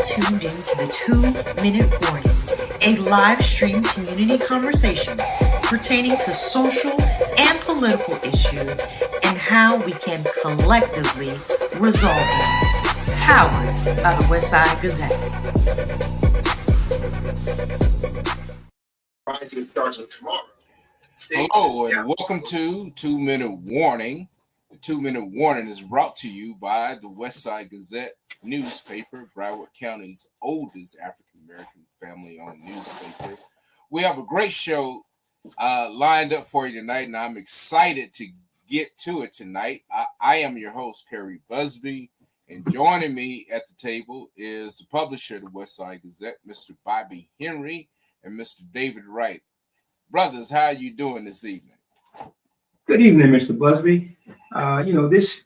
tuned in to the 2-Minute Warning, a live stream community conversation pertaining to social and political issues and how we can collectively resolve them. Powered by the Westside Gazette. Rising starts tomorrow. Hello and welcome to 2-Minute Warning. The 2-Minute Warning is brought to you by the Westside Gazette newspaper, Broward County's oldest African-American family-owned newspaper. We have a great show lined up for you tonight, and I'm excited to get to it tonight. I am your host, Perry Busby, and joining me at the table is the publisher of the Westside Gazette, Mr. Bobby Henry, and Mr. David Wright. Brothers, how are you doing this evening? Good evening, Mr. Busby.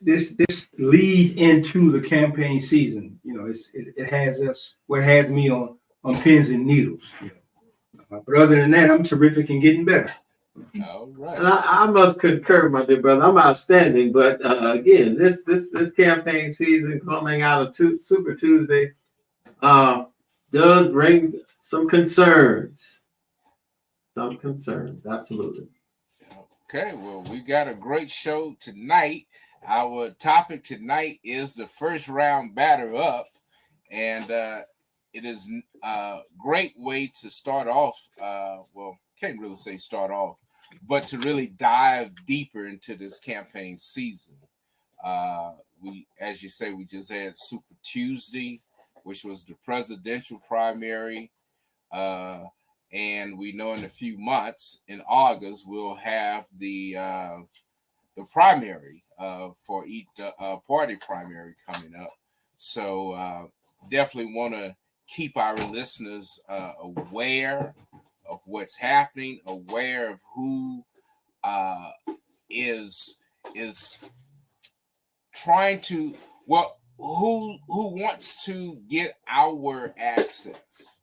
This lead into the campaign season. It has us. What has me on pins and needles. But other than that, I'm terrific and getting better. All right. And I must concur, my dear brother. I'm outstanding, but again, this campaign season coming out of Super Tuesday does bring some concerns. Some concerns, absolutely. Okay, well, we got a great show tonight. Our topic tonight is the first round batter up, and it is a great way to start off. Can't really say start off, but to really dive deeper into this campaign season. As you say, we just had Super Tuesday, which was the presidential primary. And we know in a few months, in August, we'll have the primary for each party primary coming up. So definitely want to keep our listeners aware of what's happening, aware of who is trying to, who wants to get our access.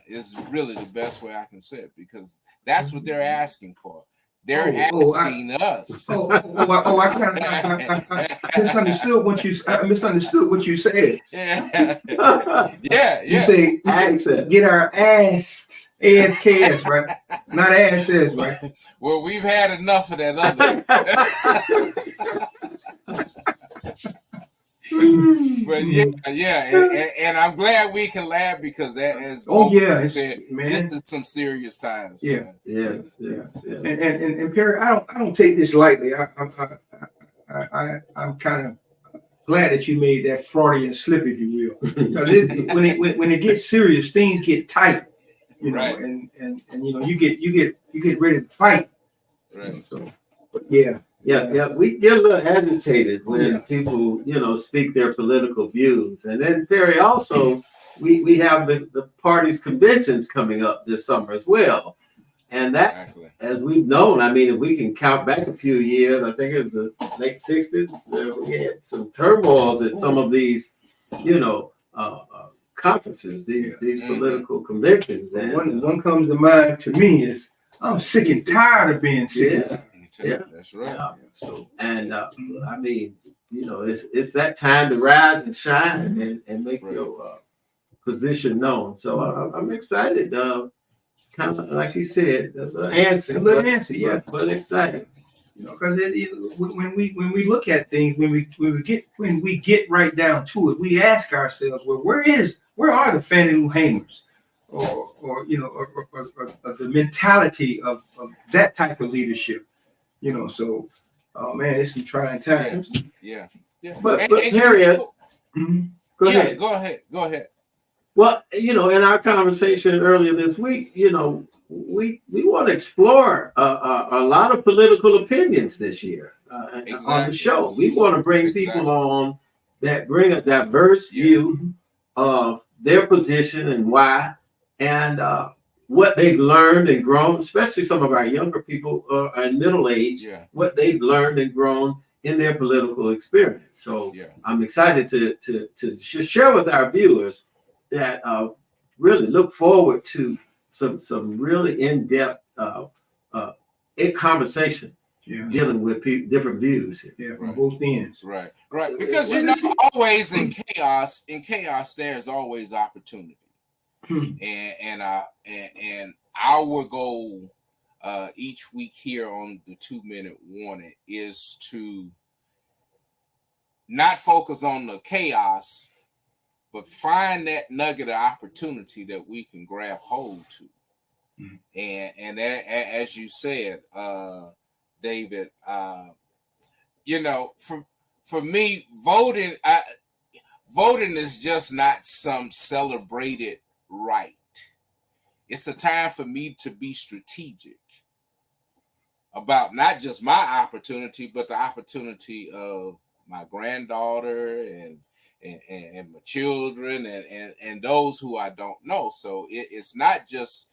Is really the best way I can say it, because that's what they're asking for. They're asking us. I misunderstood what you said. Yeah. You say access. Get our asks, ASKS, right? Not asses, right? Well, we've had enough of that other. But and I'm glad we can laugh, because that is this is some serious times. Yeah. And Perry, I don't take this lightly. I'm kind of glad that you made that Freudian slip, if you will. when it gets serious, things get tight. Right. And you get ready to fight. Right. Yeah, we get a little agitated when people, speak their political views. And then, Perry, also, we have the party's conventions coming up this summer as well. And that, exactly. As we've known, I mean, if we can count back a few years, I think it was the late 60s, we had some turmoils at some of these, conferences, these political conventions. And one comes to mind to me is, I'm sick and tired of being sick. Yeah, that's right. I mean, it's that time to rise and shine and make your position known. So I'm excited. Kind of like you said, a little answer, but excited. Because when we look at things, when we get right down to it, we ask ourselves, well, where are the Fannie Lou Hamers, or the mentality of that type of leadership? So, man, it's some trying times. Yeah. But Harriet, go ahead. Go ahead. Well, in our conversation earlier this week, we want to explore a lot of political opinions this year on the show. We want to bring people on that bring a diverse view of their position and why, and what they've learned and grown, especially some of our younger people in middle age, what they've learned and grown in their political experience. So I'm excited to share with our viewers that really look forward to some really in-depth conversation dealing with different views. Yeah, from both ends. Right. Because always in chaos, there's always opportunity. And our goal each week here on the 2-minute warning is to not focus on the chaos, but find that nugget of opportunity that we can grab hold to. And as you said, David, for me, voting is just not some celebrated right. It's a time for me to be strategic about not just my opportunity, but the opportunity of my granddaughter and my children and those who I don't know. So it's not just,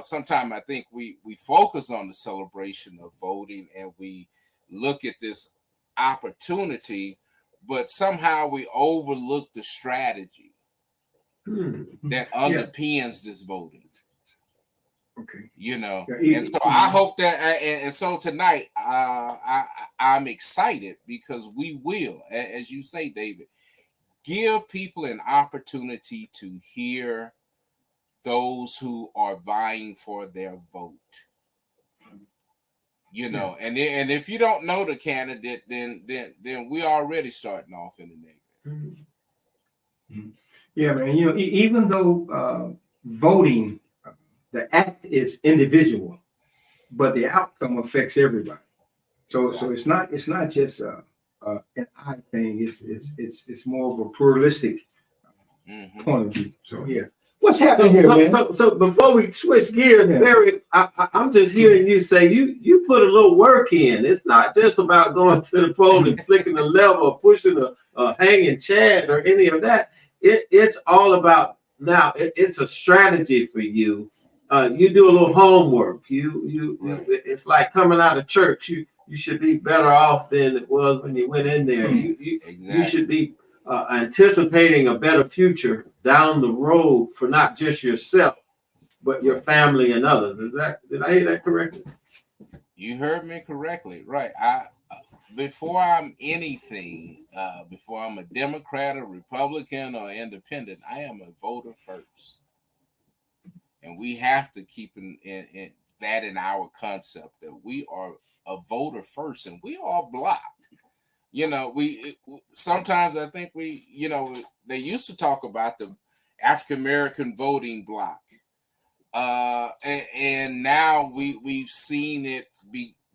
sometimes I think we focus on the celebration of voting and we look at this opportunity, but somehow we overlook the strategy that underpins this voting. Okay. And so I hope that, and so tonight I'm excited because we will, as you say, David, give people an opportunity to hear those who are vying for their vote. And if you don't know the candidate, then we're already starting off in the negative. Yeah, man. Even though voting, the act is individual, but the outcome affects everybody. So it's not just an I thing. It's more of a pluralistic point of view. So yeah. What's happening here, man? So before we switch gears, Perry, I'm just hearing you say you put a little work in. It's not just about going to the poll and clicking the lever or pushing a hanging chat or any of that. It's all about now. It's a strategy for you. You do a little homework. It's like coming out of church. You should be better off than it was when you went in there. You should be anticipating a better future down the road for not just yourself, but your family and others. Did I hear that correctly? You heard me correctly, right? Before I'm anything, before I'm a Democrat, a Republican, or independent, I am a voter first. And we have to keep that in our concept that we are a voter first, and we are blocked. We sometimes I think they used to talk about the African American voting block, and now we've seen it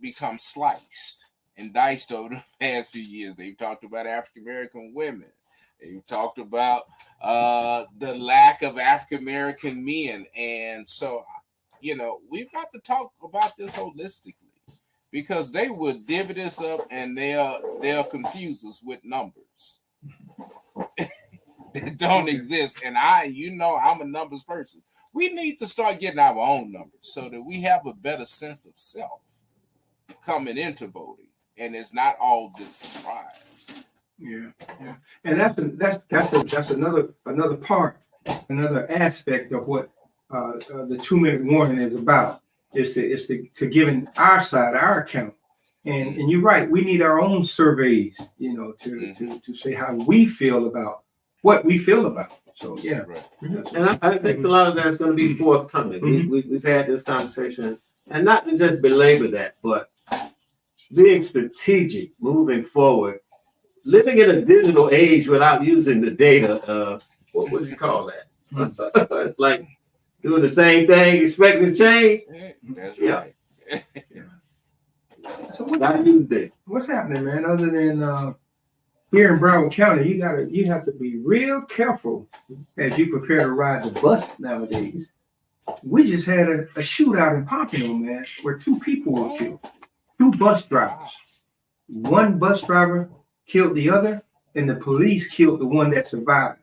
become sliced and diced over the past few years. They've talked about African American women. They've talked about the lack of African American men, and so we've got to talk about this holistically. Because they will divvy us up and they'll confuse us with numbers that don't exist. And I'm a numbers person. We need to start getting our own numbers so that we have a better sense of self coming into voting, and it's not all this surprise. Yeah. And that's another part, another aspect of what the 2-minute warning is about. Is to giving our side, our account, and you're right. We need our own surveys, to say how we feel about what we feel about. So yeah, and I think a lot of that's going to be forthcoming. We've had this conversation, and not to just belabor that, but being strategic, moving forward, living in a digital age without using the data. What would you call that? It's like doing the same thing, expecting to change. That's right. So what's happening, man? Other than here in Broward County, you have to be real careful as you prepare to ride the bus nowadays. We just had a shootout in Pompano, man, where 2 people were killed. 2 bus drivers. One bus driver killed the other, and the police killed the one that survived.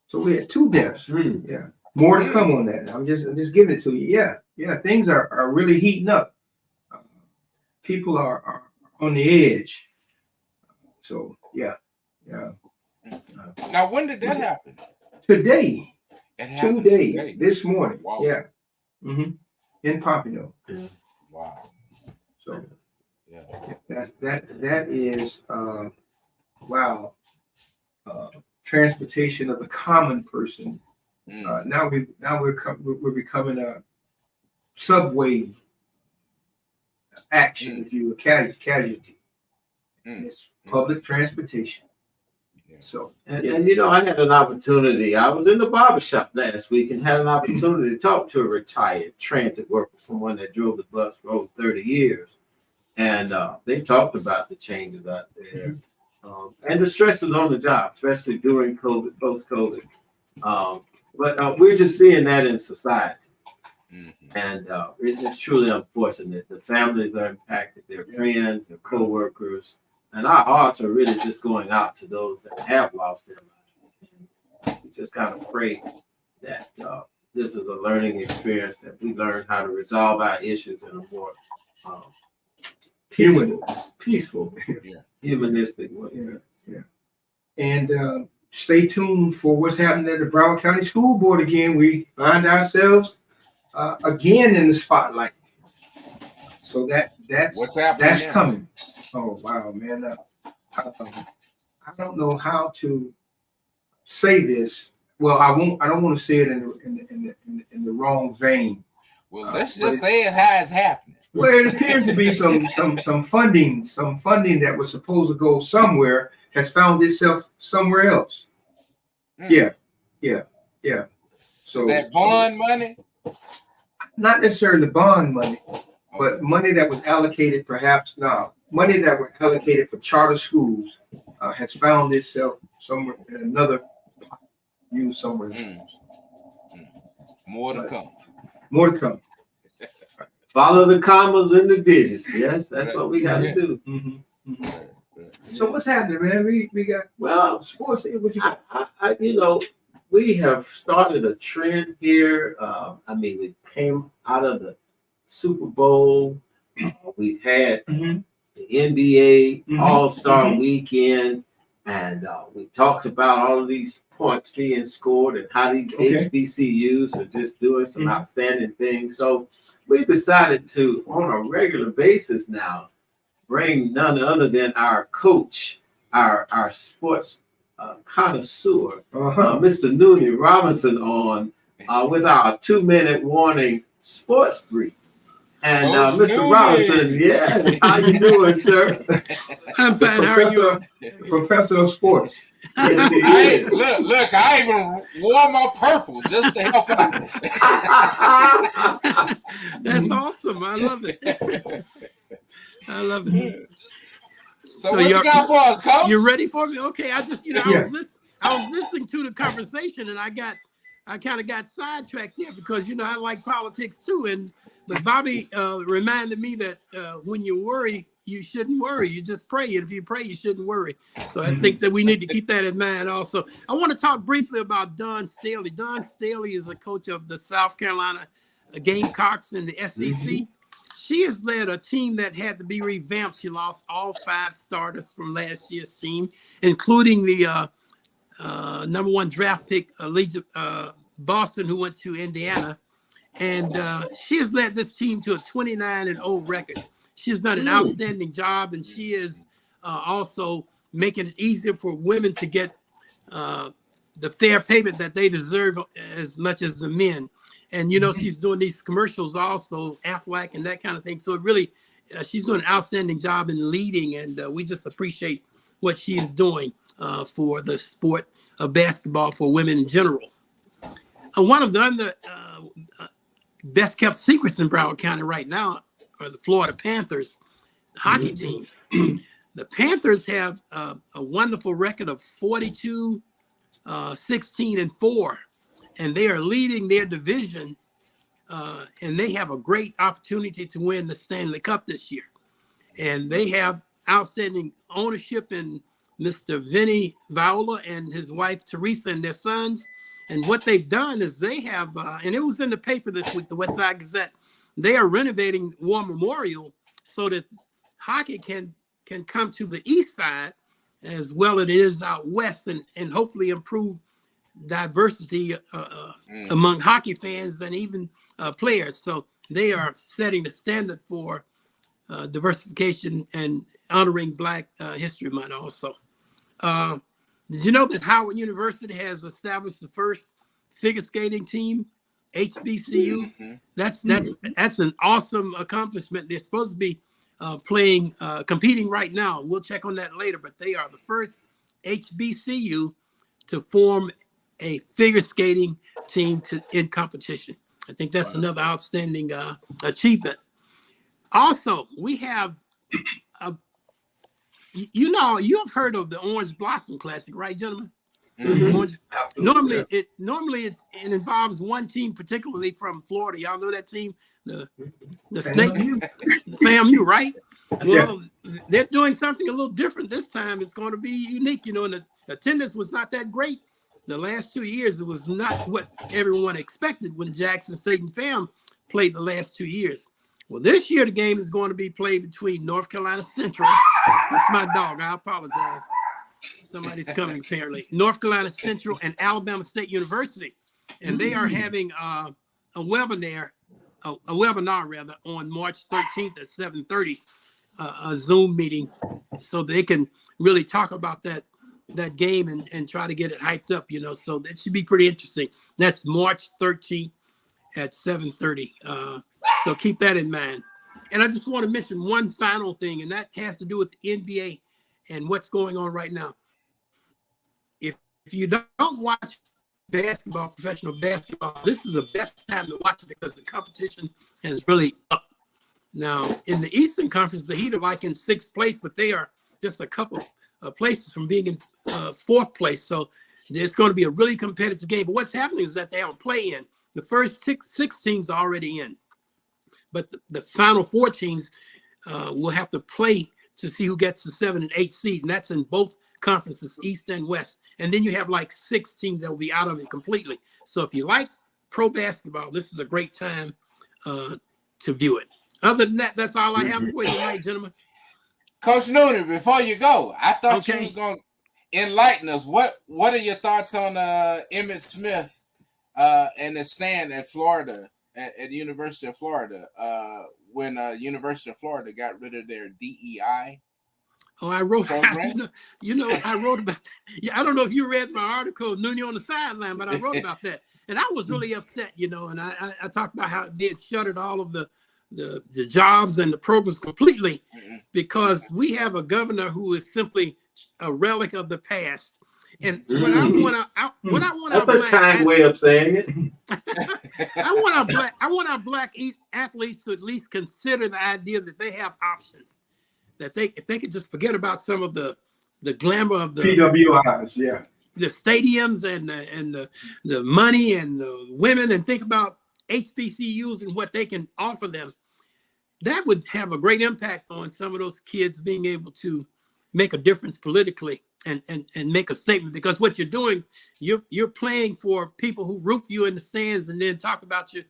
So we had 2 deaths. Yeah. More to come on that. I'm just giving it to you. Yeah. Things are really heating up. People are on the edge. So yeah. Now, when did that happen? Today. It happened today. This morning. Wow. Yeah. In Pompano. Wow. So Yeah. that is wow. Transportation of the common person. Now we're becoming a subway action, if you will, casualty. It's public transportation. Yeah. So And you know, I had an opportunity. I was in the barbershop last week and had an opportunity to talk to a retired transit worker, someone that drove the bus for over 30 years. And they talked about the changes out there. And the stresses on the job, especially during COVID, post-COVID. But we're just seeing that in society. And it's truly unfortunate. The families are impacted, their friends, their co-workers. And our hearts are really just going out to those that have lost their lives. We just kind of pray that this is a learning experience, that we learn how to resolve our issues in a more peaceful, humanistic way. Yeah. And stay tuned for what's happening at the Broward County School Board again. We find ourselves again in the spotlight. So that's what's happening. That's now? coming. Oh wow, man! I don't know how to say this. Well, I won't. I don't want to say it in the wrong vein. Well, let's just say it how it's happening. Well, it appears to be some funding that was supposed to go somewhere has found itself somewhere else. Yeah. So is that bond money? Not necessarily bond money, but money that was allocated, money that was allocated for charter schools has found itself somewhere in another use somewhere else. More to come. More to come. Follow the commas and the digits. Yes, that's what we got to do. So what's happening, man? We got sports. What you got? You know, we have started a trend here. I mean, we came out of the Super Bowl. We've had the NBA All-Star Weekend, and we talked about all of these points being scored and how these HBCUs are just doing some outstanding things. So we decided to, on a regular basis now, bring none other than our coach, our sports connoisseur, Mr. Noonie Robinson, on with our 2-minute warning sports brief. And Mr. Robinson, how you doing, sir? I'm fine. How are you? Professor of sports. Look, I even wore my purple just to help out. That's awesome. I love it. I love it. So what you got for us, Coach? You ready for me? Okay. I just, I was listening to the conversation, and I kind of got sidetracked there because I like politics too. But Bobby reminded me that when you worry, you shouldn't worry. You just pray. And if you pray, you shouldn't worry. So I think that we need to keep that in mind also. I want to talk briefly about Dawn Staley. Dawn Staley is a coach of the South Carolina Gamecocks in the SEC. She has led a team that had to be revamped. She lost all 5 starters from last year's team, including the number 1 draft pick, Boston, who went to Indiana. And she has led this team to a 29-0 record. She has done an outstanding job, and she is also making it easier for women to get the fair payment that they deserve as much as the men. And, she's doing these commercials also, Aflac and that kind of thing. So it really, she's doing an outstanding job in leading, and we just appreciate what she is doing for the sport of basketball for women in general. One of the best kept secrets in Broward County right now are the Florida Panthers hockey team. The Panthers have a wonderful record of 42, 16-4, and they are leading their division, and they have a great opportunity to win the Stanley Cup this year. And they have outstanding ownership in Mr. Vinny Viola and his wife Teresa and their sons. And what they've done is they have, and it was in the paper this week, the West Side Gazette, they are renovating War Memorial so that hockey can come to the east side as well as it is out west, and hopefully improve diversity among hockey fans and even players. So they are setting the standard for diversification and honoring Black History Month also. Did you know that Howard University has established the first figure skating team, HBCU? That's an awesome accomplishment. They're supposed to be competing right now. We'll check on that later, but they are the first HBCU to form a figure skating team in competition. I think that's another outstanding achievement. Also, we have, you've heard of the Orange Blossom Classic, right, gentlemen? Orange, normally it involves one team, particularly from Florida. Y'all know that team, the Snakes, the FAMU, right? Well, they're doing something a little different this time. It's going to be unique, and the attendance was not that great. The last 2 years, it was not what everyone expected when Jackson State and FAM played the last 2 years. Well, this year, the game is going to be played between North Carolina Central. That's my dog. I apologize. Somebody's coming, apparently. North Carolina Central and Alabama State University. And they are having a webinar on March 13th at 7:30, a Zoom meeting, so they can really talk about that game and try to get it hyped up, so that should be pretty interesting. That's March 13th at 7:30. So keep that in mind. And I just want to mention one final thing, and that has to do with the NBA and what's going on right now. If you don't watch basketball, professional basketball, this is the best time to watch it because the competition has really up. Now, in the Eastern Conference, the Heat are like in 6th place, but they are just a couple places from being in 4th place. So it's going to be a really competitive game. But what's happening is that they have a play-in. The first six teams are already in. But the final 4 teams will have to play to see who gets the 7 and 8 seed. And that's in both conferences, East and West. And then you have like 6 teams that will be out of it completely. So if you like pro basketball, this is a great time to view it. Other than that, that's all I have for you tonight, gentlemen. Coach Noonan, before you go, I thought you was going to enlighten us. What are your thoughts on Emmitt Smith and the stand at Florida, at the University of Florida, when University of Florida got rid of their DEI? Oh, I wrote. I wrote about that. Yeah, I don't know if you read my article, Noonan on the sideline, but I wrote about that, and I was really upset, and I talked about how they had shuttered all of the jobs and the programs completely because we have a governor who is simply a relic of the past. And what I want that's a kind way of saying it. I want our black athletes to at least consider the idea that they have options, that if they could just forget about some of the glamour of the PWIs, the stadiums and the money and the women, and think about HBCUs and what they can offer them. That would have a great impact on some of those kids being able to make a difference politically and make a statement, because what you're doing, you're playing for people who root you in the stands and then talk about you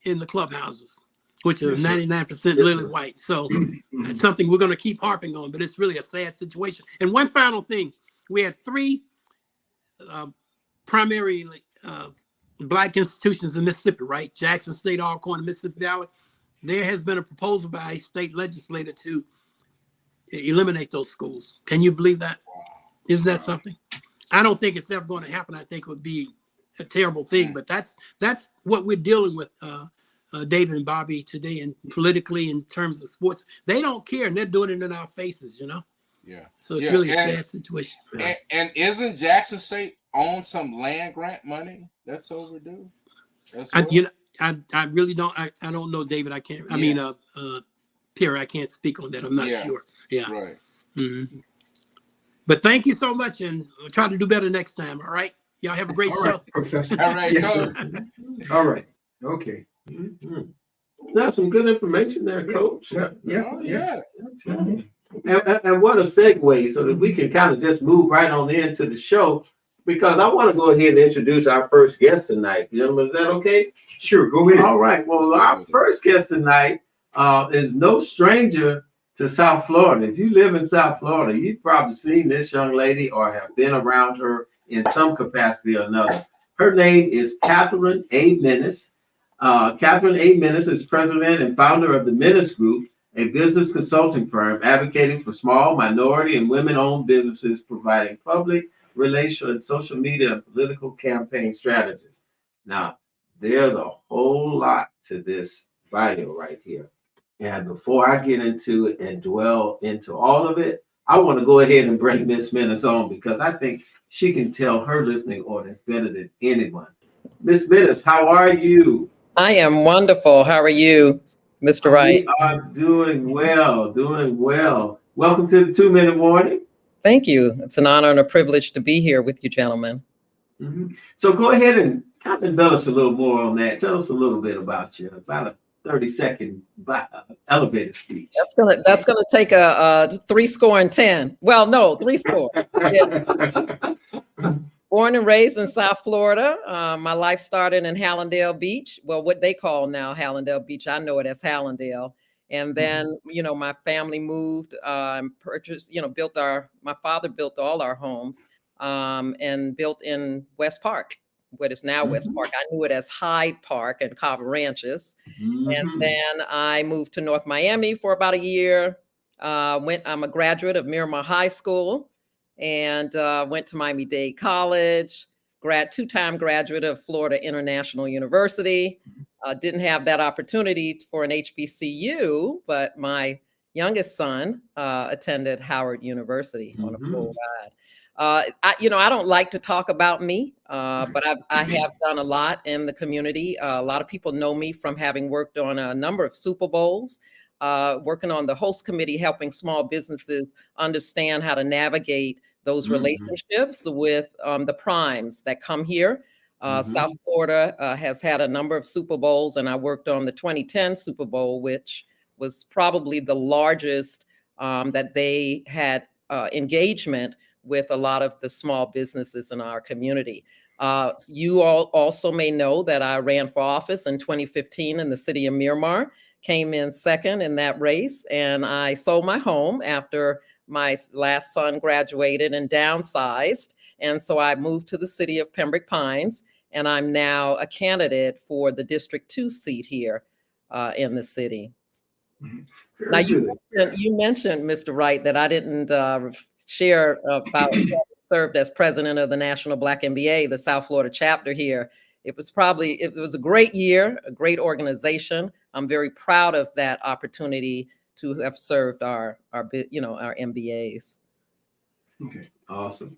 in the clubhouses, which are 99% lily white. So that's something we're going to keep harping on, but it's really a sad situation. And one final thing, we had 3 primary Black institutions in Mississippi, right? Jackson State, Alcorn, and Mississippi Valley. There has been a proposal by a state legislator to eliminate those schools. Can you believe that? Isn't that something? I don't think it's ever going to happen. I think it would be a terrible thing, but that's what we're dealing with, David and Bobby, today, and politically in terms of sports. They don't care, and they're doing it in our faces, Yeah. So it's really a sad situation. And isn't Jackson State on some land grant money that's overdue? I really don't. I don't know, David. I can't. I mean, Perry, I can't speak on that. I'm not sure. Yeah. Right. Mm-hmm. But thank you so much, and we'll try to do better next time. All right. Y'all have a great show. Right, Professor. All right, Coach. All right. Okay. That's some good information there, Coach. Yeah. And what a segue, so that we can kind of just move right on into the show, because I want to go ahead and introduce our first guest tonight. Gentlemen, is that okay? Sure, go ahead. All right. Well, our first guest tonight is no stranger to South Florida. If you live in South Florida, you've probably seen this young lady or have been around her in some capacity or another. Her name is Catherine A. Minnis. Catherine A. Minnis is president and founder of the Minnis Group, a business consulting firm advocating for small, minority, and women-owned businesses, providing public relations and social media and political campaign strategies. Now, there's a whole lot to this bio right here. And before I get into it and dwell into all of it, I want to go ahead and bring Miss Minnis on because I think she can tell her listening audience better than anyone. Miss Minnis, how are you? I am wonderful. How are you, Mr. Wright? We are doing well, doing well. Welcome to the 2-Minute Warning. Thank you. It's an honor and a privilege to be here with you, gentlemen. So go ahead and kind of embellish a little more on that. Tell us a little bit about you, about a 30-second elevator speech. That's gonna take a 10. Well, no, 3 score. Yeah. Born and raised in South Florida. My life started in Hallandale Beach. Well, what they call now Hallandale Beach. I know it as Hallandale. And then, my family moved and purchased, my father built all our homes and built in West Park, what is now West Park. I knew it as Hyde Park and Cava Ranches. And then I moved to North Miami for about a year. I'm a graduate of Miramar High School and went to Miami-Dade College, two-time graduate of Florida International University. Didn't have that opportunity for an HBCU, but my youngest son attended Howard University on a full ride. I don't like to talk about me, but I have done a lot in the community. A lot of people know me from having worked on a number of Super Bowls, working on the host committee, helping small businesses understand how to navigate those relationships with the primes that come here. South Florida has had a number of Super Bowls, and I worked on the 2010 Super Bowl, which was probably the largest that they had engagement with a lot of the small businesses in our community. You all also may know that I ran for office in 2015 in the city of Miramar, came in second in that race, and I sold my home after my last son graduated and downsized. And so I moved to the city of Pembroke Pines, and I'm now a candidate for the District 2 seat here in the city. Now, you mentioned, Mr. Wright, that I didn't share about served as president of the National Black MBA, the South Florida chapter here. It was a great year, a great organization. I'm very proud of that opportunity to have served our MBAs. Okay, awesome.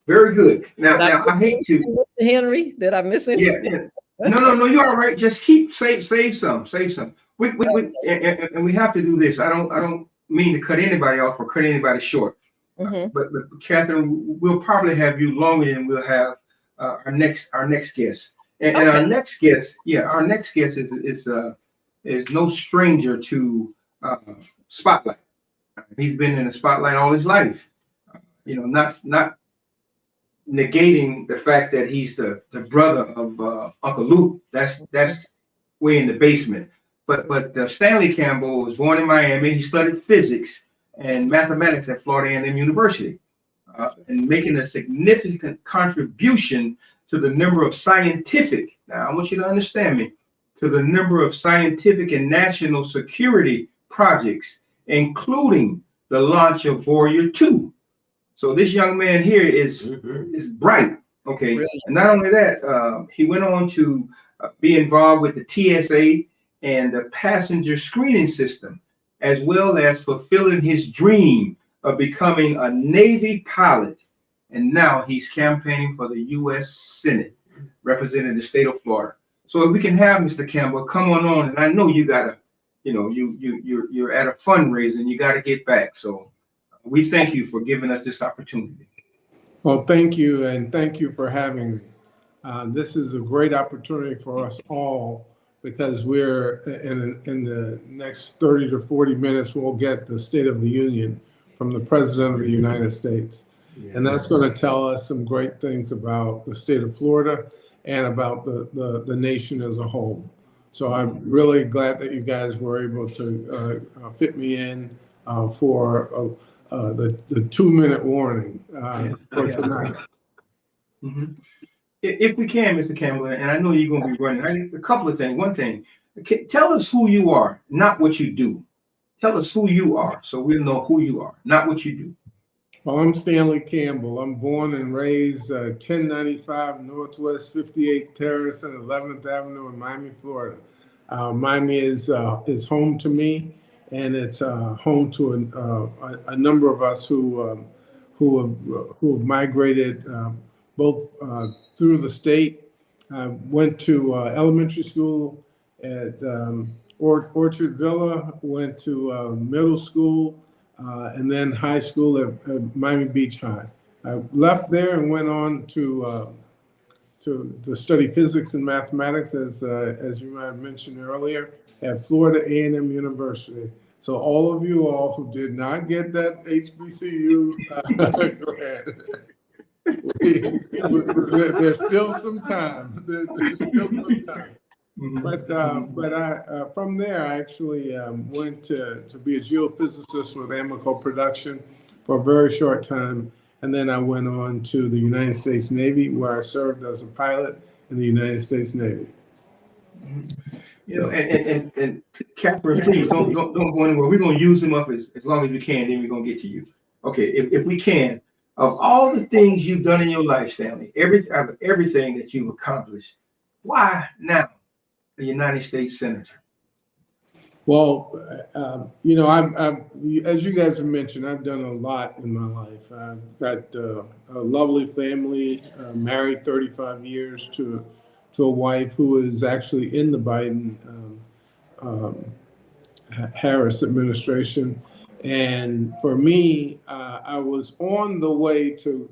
Very good. Now I hate to. Mr. Henry, did I miss anything? Yeah. No, you're all right. Just save some. We and we have to do this. I don't mean to cut anybody off or cut anybody short. But Catherine, we'll probably have you longer than we'll have our next guest. And our next guest, is no stranger to spotlight. He's been in the spotlight all his life. Not negating the fact that he's the brother of Uncle Luke. That's way in the basement. But Stanley Campbell was born in Miami. He studied physics and mathematics at Florida A&M University, and making a significant contribution to the number of scientific. Now, I want you to understand me. To the number of scientific and national security projects, including the launch of Warrior 2. So this young man here is bright, okay? Really? And not only that, he went on to be involved with the TSA and the passenger screening system, as well as fulfilling his dream of becoming a Navy pilot. And now he's campaigning for the U.S. Senate, representing the state of Florida. So if we can have Mr. Campbell come on, and I know you gotta, you're at a fundraiser and you gotta get back. So we thank you for giving us this opportunity. Well, thank you, and thank you for having me. This is a great opportunity for us all, because we're in the next 30 to 40 minutes, we'll get the State of the Union from the President of the United States. Yeah. And that's going to tell us some great things about the state of Florida and about the nation as a whole. So I'm really glad that you guys were able to fit me in for the 2-minute warning for tonight. If we can, Mr. Campbell, and I know you're going to be running, a couple of things. One thing, tell us who you are, not what you do. tell us who you are, so we'll know who you are, not what you do. Well, I'm Stanley Campbell. I'm born and raised 1095 Northwest 58th Terrace and 11th Avenue in Miami, Florida. Miami is home to me, and it's home to a number of us who have migrated both through the state. Went to elementary school at Orchard Villa, went to middle school, and then high school at Miami Beach High. I left there and went on to study physics and mathematics, as you might have mentioned earlier, at Florida A&M University. So all of you all who did not get that HBCU grant, there's still some time. There's still some time. But I from there I actually went to be a geophysicist with Amoco Production for a very short time, and then I went on to the United States Navy, where I served as a pilot in the United States Navy. You know, and Catherine, please don't go anywhere. We're gonna use them up as long as we can, then we're gonna get to you. Okay, if we can, of all the things you've done in your life, Stanley, everything that you've accomplished, why now the United States Senator? Well, you know, I've as you guys have mentioned, I've done a lot in my life. I've got a lovely family, married 35 years to a wife who is actually in the Biden Harris administration. And for me, I was on the way to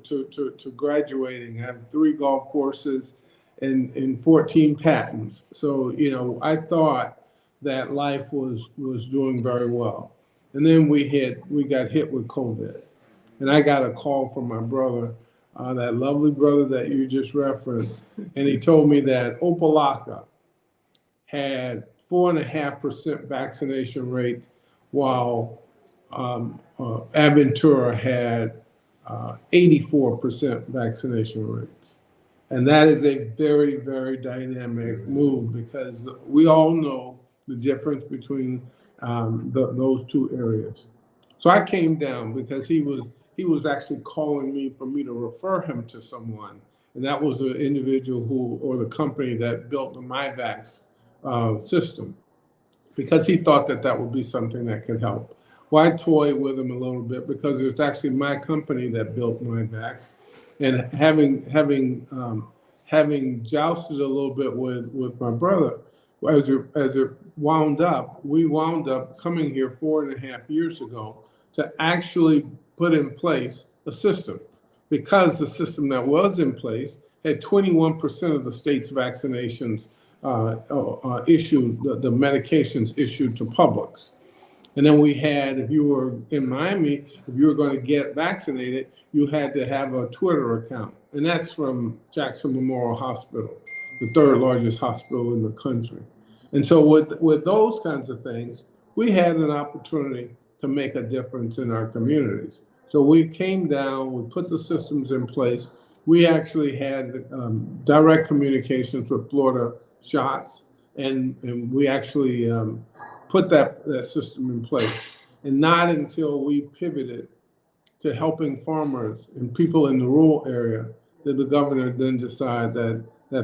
graduating. I have 3 golf courses and 14 patents. So, you know, I thought that life was doing very well. And then we got hit with COVID. And I got a call from my brother, that lovely brother that you just referenced. And he told me that Opelika had 4.5% vaccination rates, while Aventura had 84% vaccination rates. And that is a very, very dynamic move, because we all know the difference between those 2 areas. So I came down because he was actually calling me for me to refer him to someone. And that was the individual or the company that built the MyVax system, because he thought that would be something that could help. Well, I toyed with him a little bit, because it was actually my company that built MyVax. And having jousted a little bit with my brother, as it wound up, we wound up coming here 4.5 years ago to actually put in place a system, because the system that was in place had 21% of the state's vaccinations issued, the medications issued to publics. And then we had, if you were in Miami, if you were going to get vaccinated, you had to have a Twitter account. And that's from Jackson Memorial Hospital, the 3rd largest hospital in the country. And so with those kinds of things, we had an opportunity to make a difference in our communities. So we came down, we put the systems in place. We actually had direct communications with Florida Shots, and we actually put that system in place. And not until we pivoted to helping farmers and people in the rural area did the governor then decide that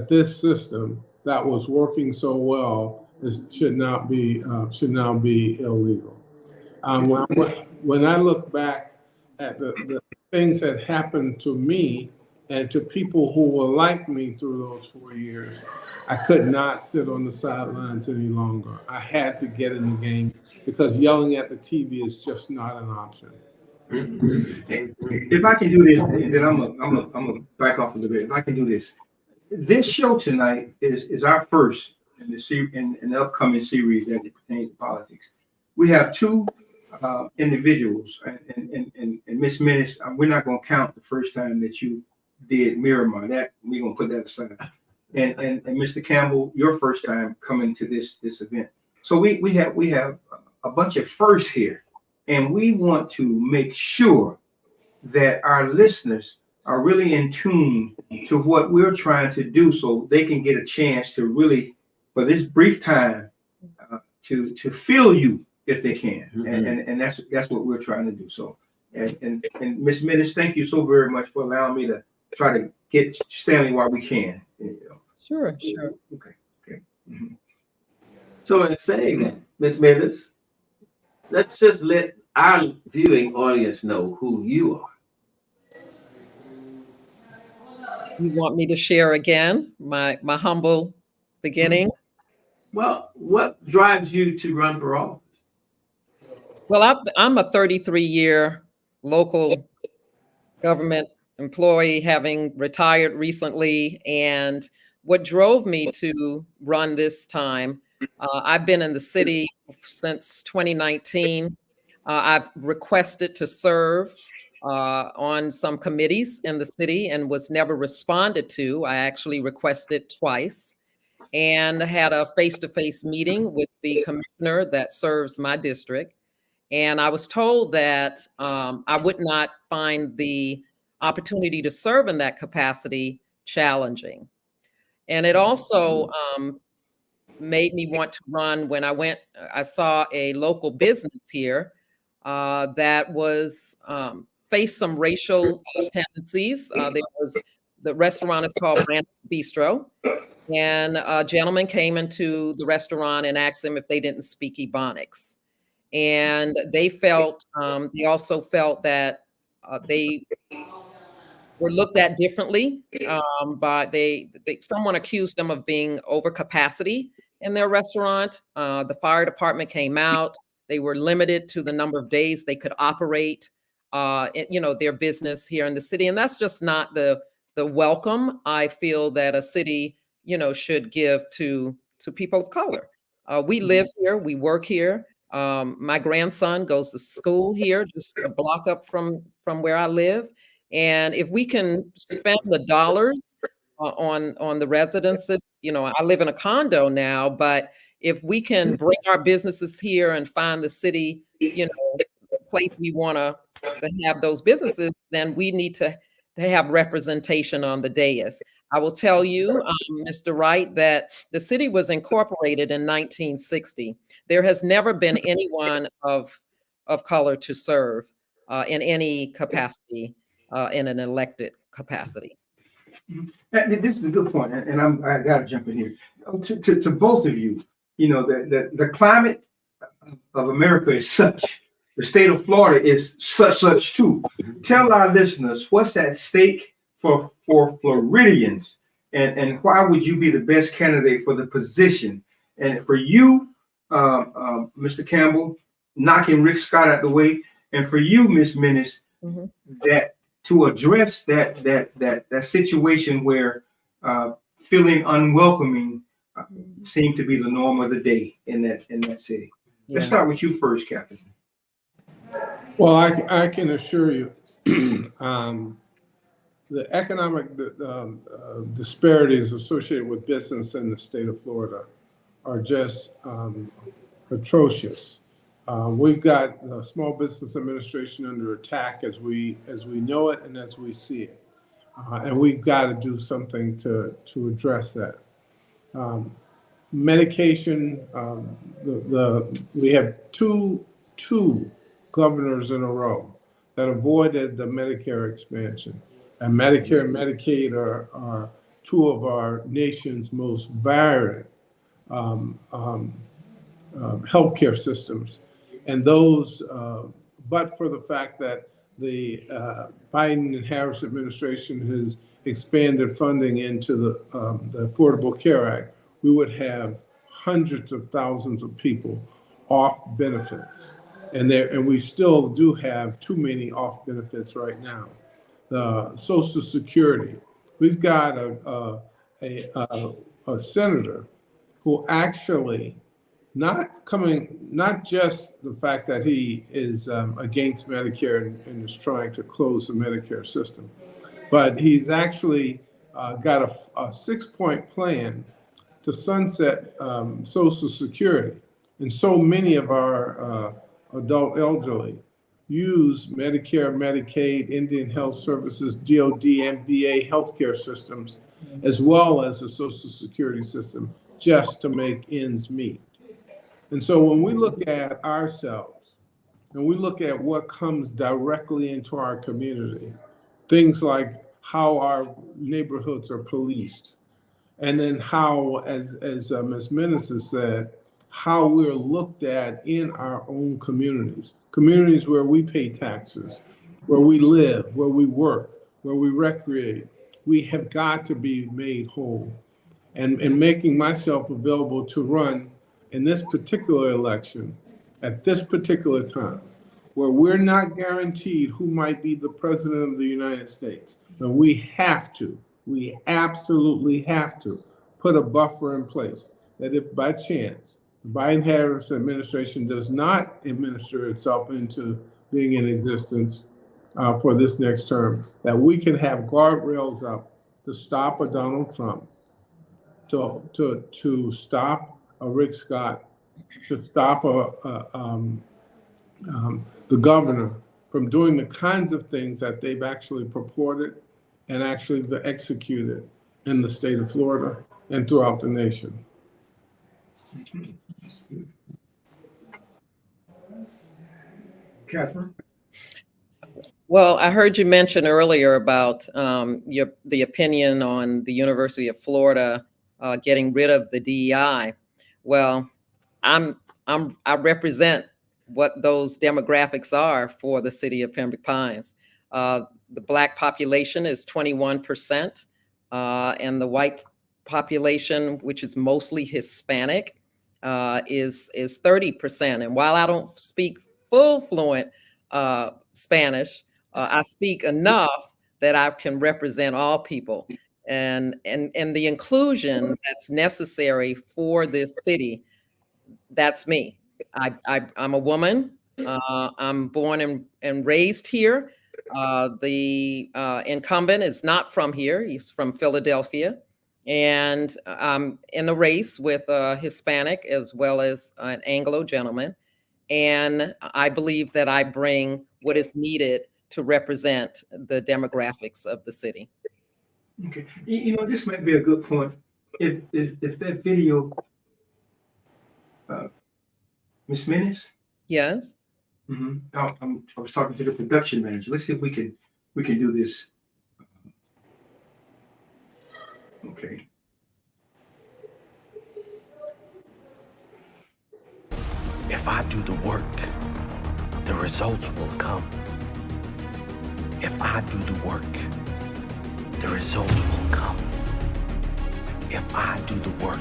this system that was working so well should now be illegal. When I look back at the things that happened to me and to people who were like me through those 4 years, I could not sit on the sidelines any longer. I had to get in the game, because yelling at the TV is just not an option. If I can do this, then I'm gonna back off a little bit. If I can do this, this show tonight is our first in the upcoming series as it pertains to politics. We have 2 individuals, and Miss Minnis, we're not gonna count the first time that you did Miramar. That we're gonna put that aside. And Mr. Campbell, your first time coming to this event. So we have a bunch of firsts here, and we want to make sure that our listeners are really in tune to what we're trying to do, so they can get a chance to really, for this brief time, to feel you, if they can. And that's what we're trying to do. So, and Ms. Minnis, thank you so very much for allowing me to try to get Stanley while we can. Sure. Okay. Mhm. So in saying that, Ms. Minnis, let's just let our viewing audience know who you are. You want me to share again my humble beginning? Well, what drives you to run for office? Well, I'm a 33-year local government employee, having retired recently. And what drove me to run this time, I've been in the city since 2019. I've requested to serve on some committees in the city and was never responded to. I actually requested twice and had a face-to-face meeting with the commissioner that serves my district. And I was told that I would not find the opportunity to serve in that capacity challenging. And it also made me want to run when I saw a local business here that was faced some racial tendencies. The restaurant is called Brandon's Bistro. And a gentleman came into the restaurant and asked them if they didn't speak Ebonics. And they also felt that they were looked at differently. But someone accused them of being over capacity in their restaurant. The fire department came out. They were limited to the number of days they could operate, their business here in the city. And that's just not the welcome I feel that a city, should give to people of color. We live here, we work here. My grandson goes to school here, just a block up from where I live. And if we can spend the dollars on the residences, I live in a condo now, but if we can bring our businesses here and find the city, the place we want to have those businesses, then we need to have representation on the dais. I will tell you, Mr. Wright, that the city was incorporated in 1960. There has never been anyone of color to serve in any capacity, in an elected capacity. This is a good point, and I got to jump in here. To both of you, the climate of America is such. The state of Florida is such too. Tell our listeners what's at stake for Floridians, and why would you be the best candidate for the position? And for you, Mr. Campbell, knocking Rick Scott out the way, and for you, Ms. Minnis, that to address that situation where feeling unwelcoming seemed to be the norm of the day in that city. Yeah. Let's start with you first, Captain. Well, I can assure you, the economic disparities associated with business in the state of Florida are just atrocious. We've got the Small Business Administration under attack as we know it and as we see it, and we've got to do something to address that. Medication. We have two governors in a row that avoided the Medicare expansion, and Medicare and Medicaid are two of our nation's most varied healthcare systems. And those, but for the fact that the Biden and Harris administration has expanded funding into the Affordable Care Act, we would have hundreds of thousands of people off benefits. And we still do have too many off benefits right now. The Social Security, we've got a senator who actually not just the fact that he is against Medicare and is trying to close the Medicare system, but he's actually got a 6-point plan to sunset Social Security. And so many of our adult elderly use Medicare, Medicaid, Indian Health Services, DOD, and VA healthcare systems, as well as the Social Security system, just to make ends meet. And so when we look at ourselves and we look at what comes directly into our community, things like how our neighborhoods are policed, and then how, as Ms. Minnis has said, how we're looked at in our own communities where we pay taxes, where we live, where we work, where we recreate. We have got to be made whole. And making myself available to run in this particular election at this particular time, where we're not guaranteed who might be the president of the United States, but we absolutely have to put a buffer in place that if by chance the Biden-Harris administration does not administer itself into being in existence for this next term, that we can have guardrails up to stop a Donald Trump, to stop a Rick Scott, to stop the governor from doing the kinds of things that they've actually purported and actually executed in the state of Florida and throughout the nation. Catherine? Well, I heard you mention earlier about the opinion on the University of Florida getting rid of the DEI. Well, I represent what those demographics are for the city of Pembroke Pines. The Black population is 21%, and the white population, which is mostly Hispanic, is 30%. And while I don't speak full fluent Spanish, I speak enough that I can represent all people. And the inclusion that's necessary for this city, that's me. I'm a woman. I'm born and raised here. The incumbent is not from here. He's from Philadelphia. And I'm in a race with a Hispanic as well as an Anglo gentleman. And I believe that I bring what is needed to represent the demographics of the city. Okay, this might be a good point. If that video, Ms. Minnis? Yes. Mm-hmm. I was talking to the production manager. Let's see if we can do this. Okay. If I do the work, the results will come. If I do the work, the results will come. If I do the work,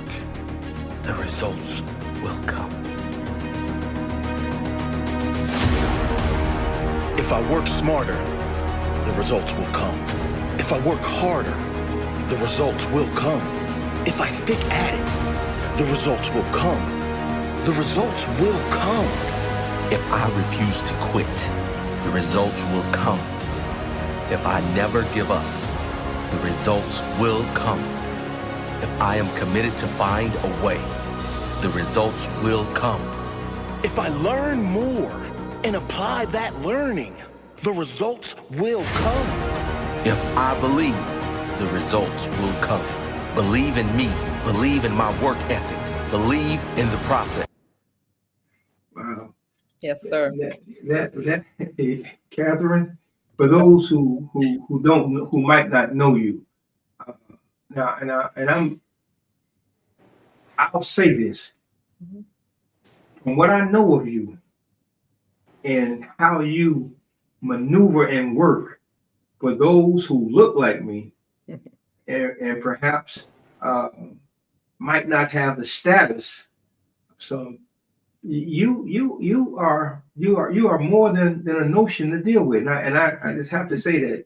the results will come. If I work smarter, the results will come. If I work harder, the results will come. If I stick at it, the results will come. The results will come. If I refuse to quit, the results will come. If I never give up, the results will come. If I am committed to find a way, the results will come. If I learn more and apply that learning, the results will come. If I believe, the results will come. Believe in me, believe in my work ethic, believe in the process. Wow. Yes, sir. That Catherine, for those who don't know, who might not know you, I'll say this. Mm-hmm. From what I know of you and how you maneuver and work for those who look like me and perhaps might not have the status, so you are more than a notion to deal with. And I just have to say that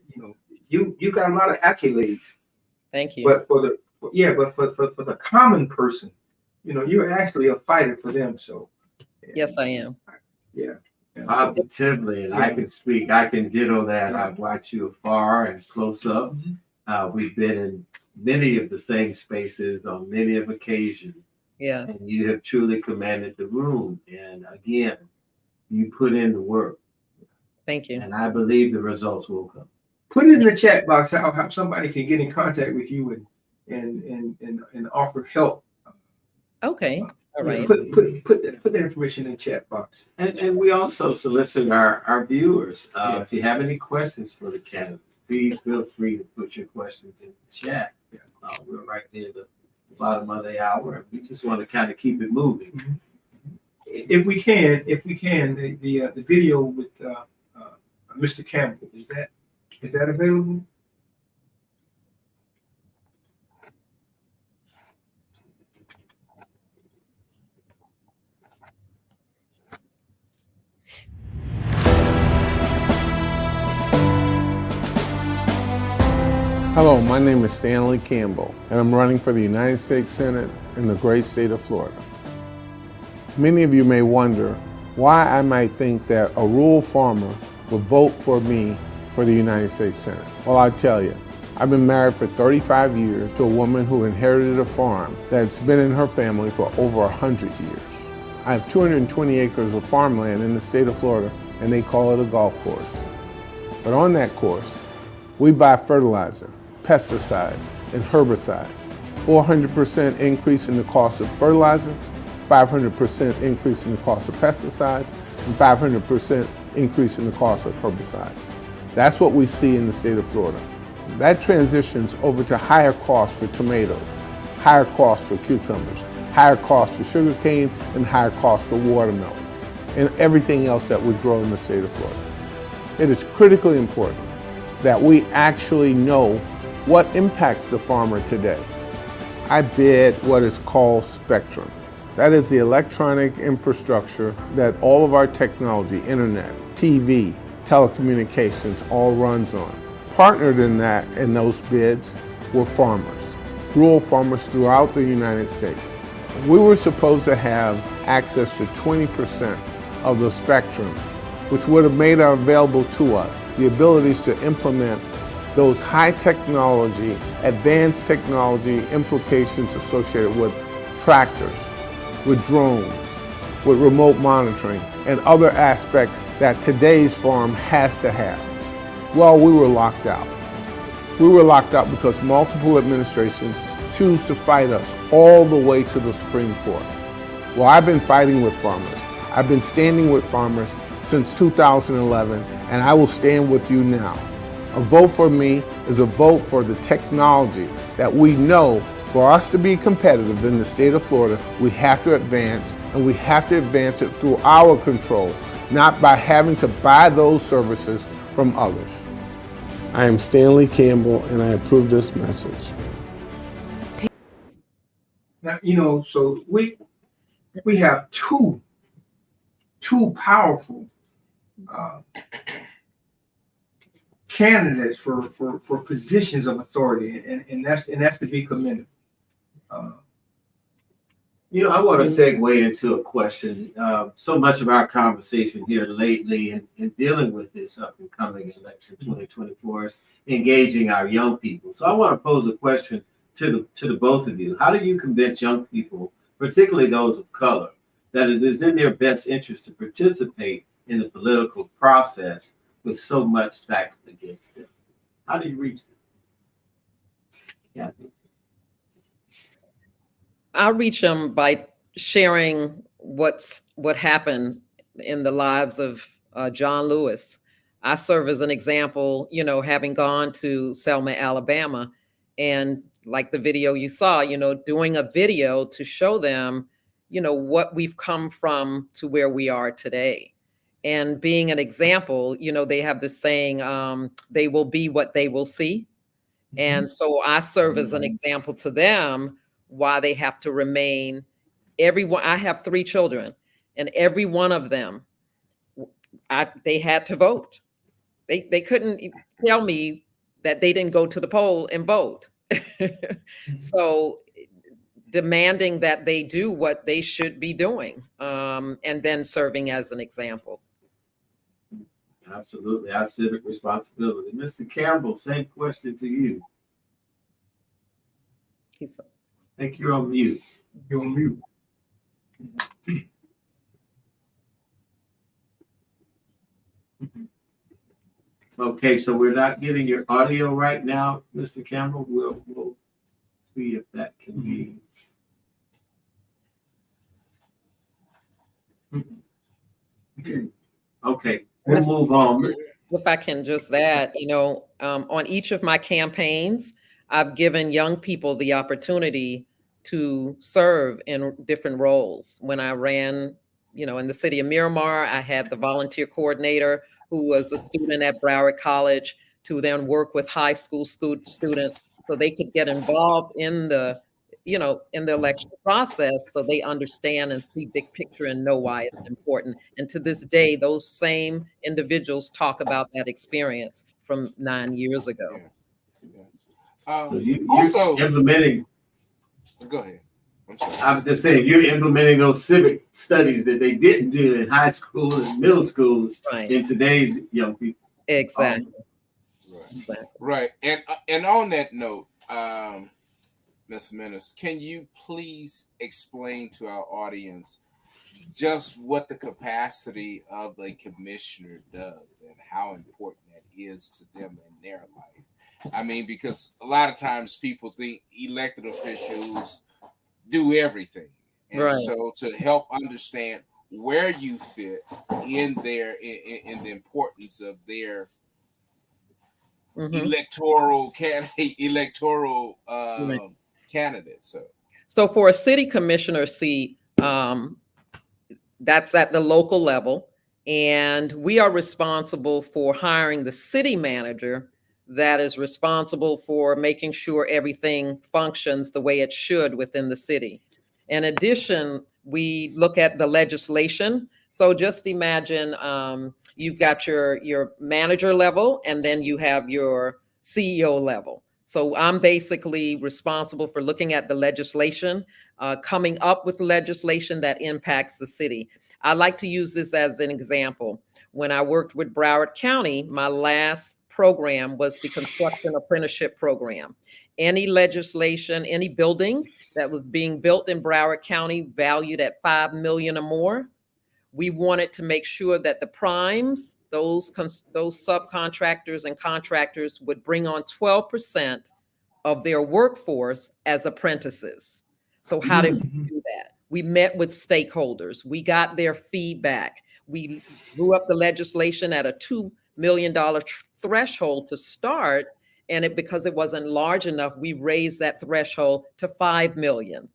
you got a lot of accolades. Thank you. But for the common person, you're actually a fighter for them. So Yes, I am. Yeah. Positively, and I can speak. I can ditto that. I've watched you afar and close up. We've been in many of the same spaces on many of occasions. Yes. And you have truly commanded the room. And again, you put in the work. Thank you. And I believe the results will come. Put it in the chat box how somebody can get in contact with you and offer help. Okay. All right. Put that information in the chat box. And we also solicit our viewers. If you have any questions for the candidates, please feel free to put your questions in the chat. We're right near the bottom of the hour, and we just want to kind of keep it moving. Mm-hmm. If we can, the video with Mr. Campbell, is that available? Hello, my name is Stanley Campbell, and I'm running for the United States Senate in the great state of Florida. Many of you may wonder why I might think that a rural farmer would vote for me for the United States Senate. Well, I'll tell you, I've been married for 35 years to a woman who inherited a farm that's been in her family for over 100 years. I have 220 acres of farmland in the state of Florida, and they call it a golf course. But on that course, we buy fertilizer, pesticides, and herbicides. 400% increase in the cost of fertilizer, 500% increase in the cost of pesticides, and 500% increase in the cost of herbicides. That's what we see in the state of Florida. That transitions over to higher costs for tomatoes, higher costs for cucumbers, higher costs for sugarcane, and higher costs for watermelons, and everything else that we grow in the state of Florida. It is critically important that we actually know what impacts the farmer today. I bid what is called Spectrum. That is the electronic infrastructure that all of our technology, internet, TV, telecommunications, all runs on. Partnered in those bids were farmers, rural farmers throughout the United States. We were supposed to have access to 20% of the spectrum, which would have made available to us the abilities to implement those high technology, advanced technology implications associated with tractors, with drones, with remote monitoring, and other aspects that today's farm has to have. Well, we were locked out. We were locked out because multiple administrations choose to fight us all the way to the Supreme Court. Well, I've been fighting with farmers. I've been standing with farmers since 2011, and I will stand with you now. A vote for me is a vote for the technology that we know for us to be competitive in the state of Florida, we have to advance, and we have to advance it through our control, not by having to buy those services from others. I am Stanley Campbell, and I approve this message. Now, so we have two powerful candidates for positions of authority, and that's to be commended. I want to segue into a question. So much of our conversation here lately in dealing with this up and coming election 2024 is engaging our young people. So I want to pose a question to the both of you. How do you convince young people, particularly those of color, that it is in their best interest to participate in the political process with so much stacked against them? How do you reach them? Yeah. I'll reach them by sharing what happened in the lives of John Lewis. I serve as an example, having gone to Selma, Alabama, and like the video you saw, doing a video to show them, what we've come from to where we are today. And being an example, they have this saying, they will be what they will see. And so I serve as an example to them why they have to remain. I have 3 children, and every one of them, they had to vote. They couldn't tell me that they didn't go to the poll and vote. So demanding that they do what they should be doing, and then serving as an example. Absolutely. Our civic responsibility. Mr. Campbell, same question to you. I think you're on mute. You're on mute. Okay, so we're not getting your audio right now, Mr. Campbell. We'll see if that can be. Okay, we'll move on. If I can just add, on each of my campaigns, I've given young people the opportunity to serve in different roles. When I ran, in the city of Miramar, I had the volunteer coordinator who was a student at Broward College to then work with high school students so they could get involved in the election process, so they understand and see big picture and know why it's important. And to this day, those same individuals talk about that experience from 9 years ago. So you're implementing. Go ahead. I'm sorry. I was just saying, you're implementing those civic studies that they didn't do in high school and middle school in today's young people. Exactly. Right. And on that note, Ms. Minnis, can you please explain to our audience just what the capacity of a commissioner does and how important that is to them in their life? I mean, because a lot of times people think elected officials do everything. And so to help understand where you fit in in the importance of their electoral candidates. So for a city commissioner seat, that's at the local level, and we are responsible for hiring the city manager that is responsible for making sure everything functions the way it should within the city. In addition, we look at the legislation. So just imagine you've got your manager level, and then you have your CEO level. So I'm basically responsible for looking at the legislation, coming up with legislation that impacts the city. I like to use this as an example. When I worked with Broward County, my last program was the construction apprenticeship program. Any legislation, any building that was being built in Broward County valued at $5 million or more, we wanted to make sure that the primes, those subcontractors and contractors, would bring on 12% of their workforce as apprentices. So how did we do that? We met with stakeholders. We got their feedback. We drew up the legislation at a $2 million threshold to start. And because it wasn't large enough, we raised that threshold to $5 million.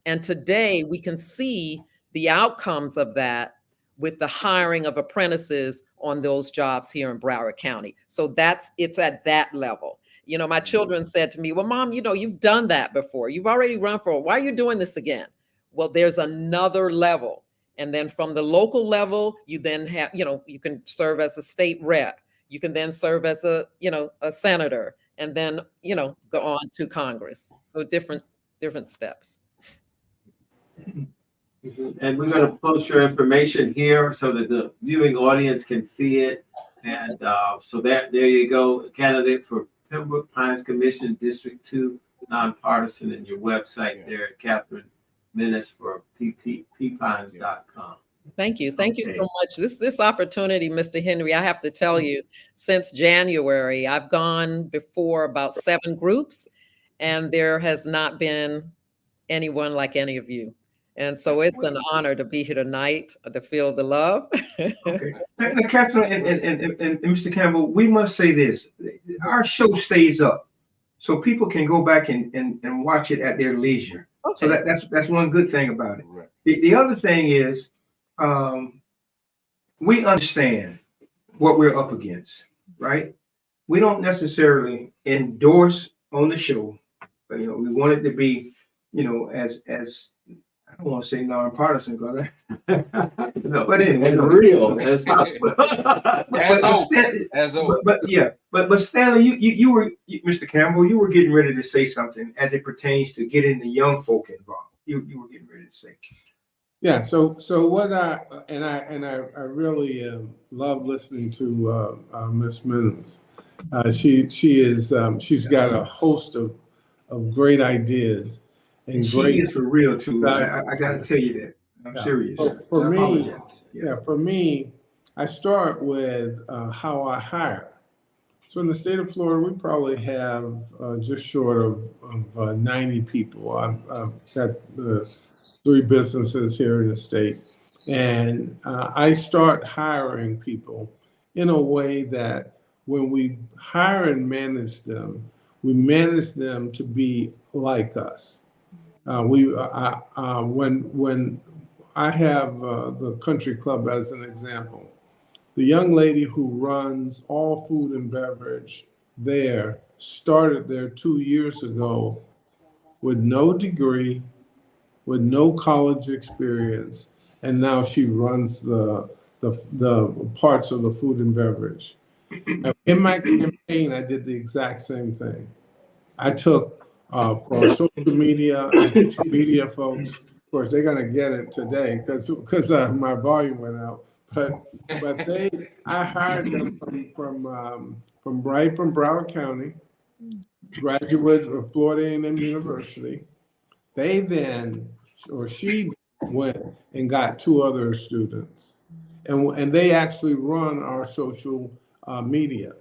And today we can see the outcomes of that with the hiring of apprentices on those jobs here in Broward County. So it's at that level. My children said to me, well, Mom, you've done that before. You've already run for it. Why are you doing this again? Well, there's another level. And then from the local level, you then have, you can serve as a state rep. You can then serve as a senator, and then, go on to Congress. So different steps. And we're going to post your information here so that the viewing audience can see it. And so there you go, candidate for Pembroke Pines Commission, District 2, nonpartisan, and your website there at Catherine Minnis for ppines.com. Thank you. Thank you so much. This opportunity, Mr. Henry, I have to tell you, since January, I've gone before about 7 groups, and there has not been anyone like any of you. And so it's an honor to be here tonight, to feel the love. Okay. Now, Catherine and Mr. Campbell, we must say this. Our show stays up, so people can go back and watch it at their leisure. Okay. So that's one good thing about it. Right. The other thing is, we understand what we're up against, right? We don't necessarily endorse on the show, but we want it to be, as I don't want to say nonpartisan, brother. No, but anyway, as real as possible. But Stanley, you were Mr. Campbell, you were getting ready to say something as it pertains to getting the young folk involved. You were getting ready to say. Yeah. So what I really love listening to Ms. Minnis. She's got a host of great ideas. And she is for real too. I got to tell you that. I'm serious. For me, I start with how I hire. So in the state of Florida, we probably have just short of 90 people. I've got 3 businesses here in the state. And I start hiring people in a way that when we hire and manage them, we manage them to be like us. When I have the country club as an example, the young lady who runs all food and beverage there started there 2 years ago with no degree, with no college experience, and now she runs the parts of the food and beverage. In my campaign, I did the exact same thing. I took for social media and media folks. Of course, they're gonna get it today because my volume went out. But I hired them from Broward County, graduate of Florida A&M University. They then, or she went and got 2 other students, and they actually run our social media,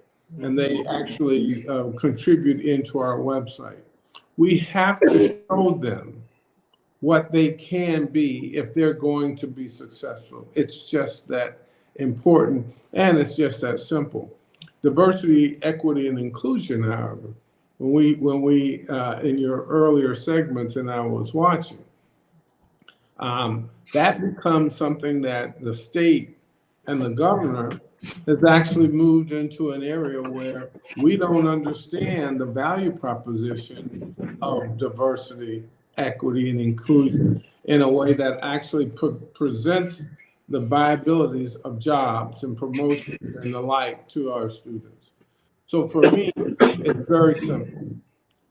and they actually contribute into our website. We have to show them what they can be if they're going to be successful. It's just that important, and it's just that simple. Diversity, equity, and inclusion, however, when we in your earlier segments and I was watching, that becomes something that the state and the governor has actually moved into an area where we don't understand the value proposition of diversity, equity, and inclusion in a way that actually presents the viabilities of jobs and promotions and the like to our students. So for me, it's very simple.